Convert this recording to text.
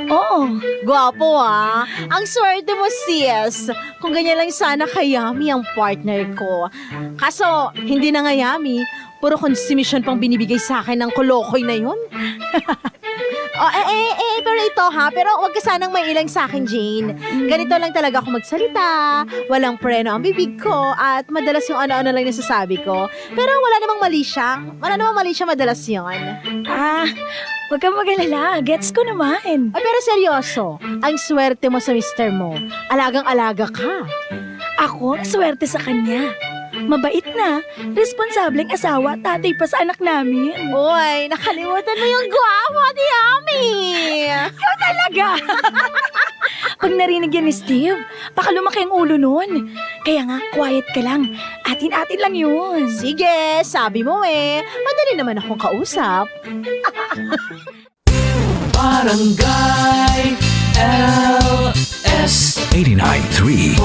Oo, Gwapo ah. Ang swerte mo sis. Kung ganyan lang sana kayami ang partner ko. Kaso, hindi na nga yami. Puro konsumisyon pang binibigay sa akin ng kolokoy na yun. Pero ito ha, pero wag ka sanang may ilang sa akin, Jane. Ganito lang talaga ako magsalita, walang preno ang bibig ko, at madalas yung ano-ano lang nasasabi ko. Pero wala namang mali siya. Madalas yun. Huwag kang mag-alala. Gets ko naman. Ay, pero seryoso, ang swerte mo sa mister mo. Alagang-alaga ka. Ako, swerte sa kanya. Mabait na, responsableng asawa at tatay pa sa anak namin. Uy, nakalimutan mo yung gwapo ni Ami. Ikaw talaga! Pag narinig yan ni Steve, baka lumaki ang ulo nun. Kaya nga, quiet ka lang. Atin-atin lang yun. Sige, sabi mo eh. Madali naman akong kausap. Barangay LS 89.3